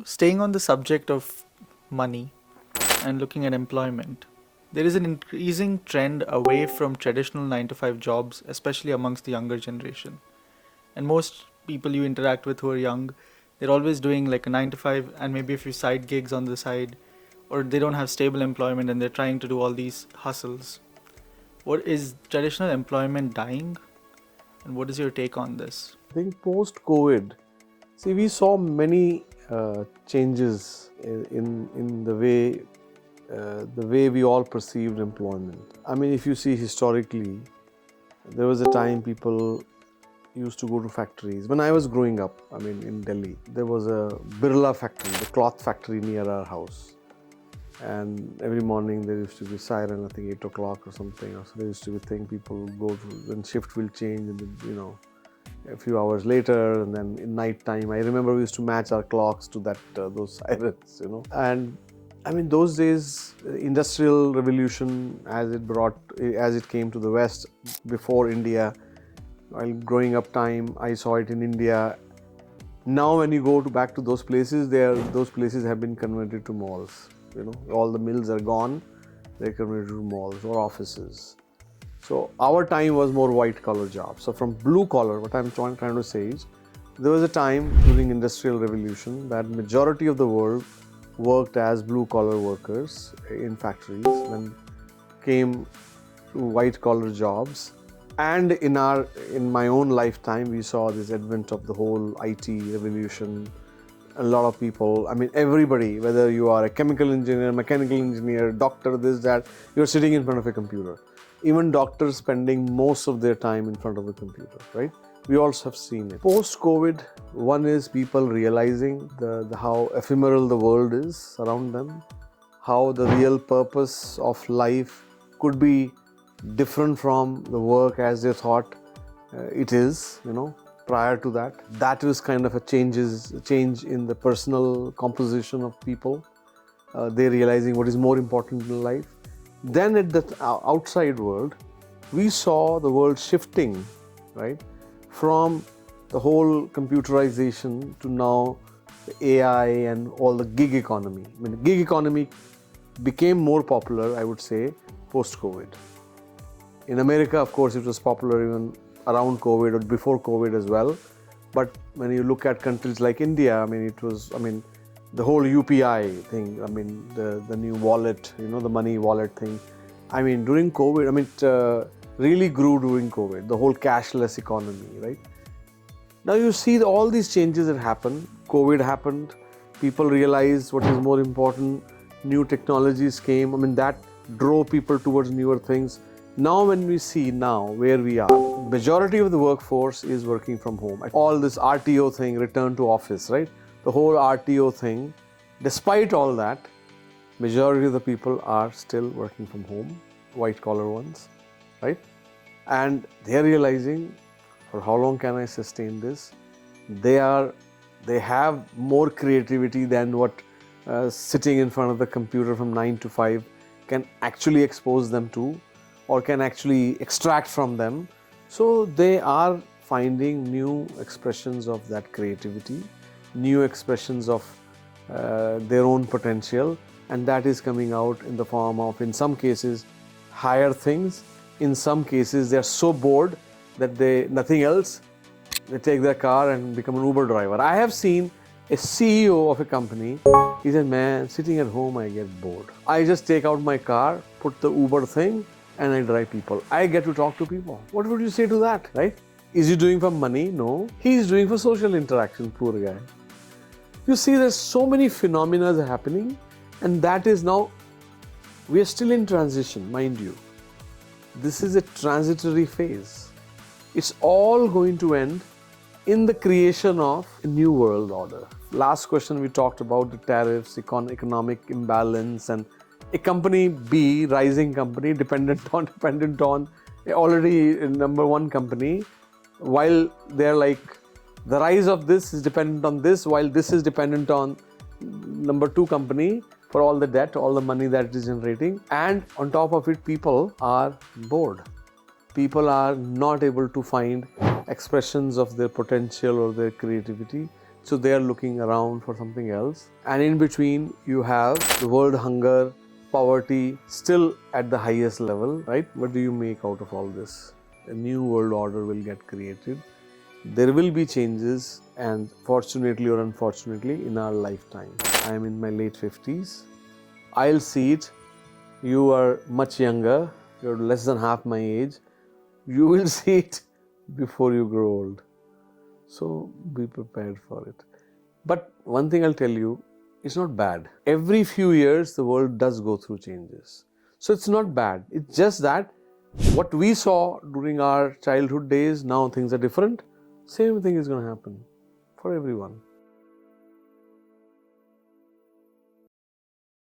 Staying on the subject of money and looking at employment, there is an increasing trend away from traditional 9 to 5 jobs, especially amongst the younger generation. And most people you interact with who are young, they're always doing like a 9 to 5 and maybe a few side gigs on the side, or they don't have stable employment and they're trying to do all these hustles. What is traditional employment dying? And what is your take on this? I think post-COVID, we saw many changes in the way we all perceived employment. I mean, if you see historically, there was a time people used to go to factories. When I was growing up, in Delhi, there was a Birla factory, the cloth factory near our house. And every morning there used to be siren, I think 8 o'clock or something. So there used to be thing people go to, when shift will change, and then, a few hours later, and then in night time, I remember we used to match our clocks to that those sirens, And those days, industrial revolution as it came to the West before India. While growing up time, I saw it in India. Now, when you go back to those places, those places have been converted to malls. All the mills are gone; they're converted to malls or offices. So our time was more white-collar jobs. So from blue-collar, what I'm trying to say is, there was a time during Industrial Revolution that majority of the world worked as blue-collar workers in factories. Then came to white-collar jobs. And in my own lifetime, we saw this advent of the whole IT revolution. A lot of people, everybody, whether you are a chemical engineer, mechanical engineer, doctor, this, that, you're sitting in front of a computer. Even doctors spending most of their time in front of a computer, right? We also have seen it. Post-COVID, one is people realizing how ephemeral the world is around them, how the real purpose of life could be different from the work as they thought it is, prior to that. That was kind of a change in the personal composition of people. They're realizing what is more important in life. Then at the outside world, we saw the world shifting, right? From the whole computerization to now the AI and all the gig economy. The gig economy became more popular, I would say, post-COVID. In America, of course, it was popular even around COVID or before COVID as well. But when you look at countries like India, it was the whole UPI thing, the new wallet, the money wallet thing. During COVID, it really grew during COVID, the whole cashless economy, right? Now you see all these changes that happened. COVID happened, people realized what is more important, new technologies came, that drove people towards newer things. Now when we see where we are, majority of the workforce is working from home. All this RTO thing, return to office, right? The whole RTO thing, despite all that, majority of the people are still working from home, white collar ones, right? And they're realizing, for how long can I sustain this? They have more creativity than what sitting in front of the computer from 9 to 5 can actually expose them to, or can actually extract from them. So they are finding new expressions of that creativity, new expressions of their own potential, and that is coming out in the form of, in some cases, higher things. In some cases, they're so bored that nothing else, they take their car and become an Uber driver. I have seen a CEO of a company, he said, man, sitting at home, I get bored. I just take out my car, put the Uber thing, and I drive people. I get to talk to people. What would you say to that, right? Is he doing for money? No. He's doing for social interaction, poor guy. You see, there's so many phenomena happening, and that is now, we are still in transition, mind you. This is a transitory phase. It's all going to end in the creation of a new world order. Last question, we talked about the tariffs, economic imbalance, and a company B, rising company, dependent on already number one company, while they're like, the rise of this is dependent on this, while this is dependent on number two company for all the debt, all the money that it is generating. And on top of it, people are bored. People are not able to find expressions of their potential or their creativity. So they are looking around for something else. And in between, you have the world hunger, poverty, still at the highest level, right? What do you make out of all this? A new world order will get created. There will be changes, and fortunately or unfortunately, in our lifetime. I am in my late 50s. I'll see it. You are much younger. You're less than half my age. You will see it before you grow old. So be prepared for it. But one thing I'll tell you, it's not bad. Every few years, the world does go through changes. So it's not bad. It's just that what we saw during our childhood days, now things are different. Same thing is going to happen for everyone.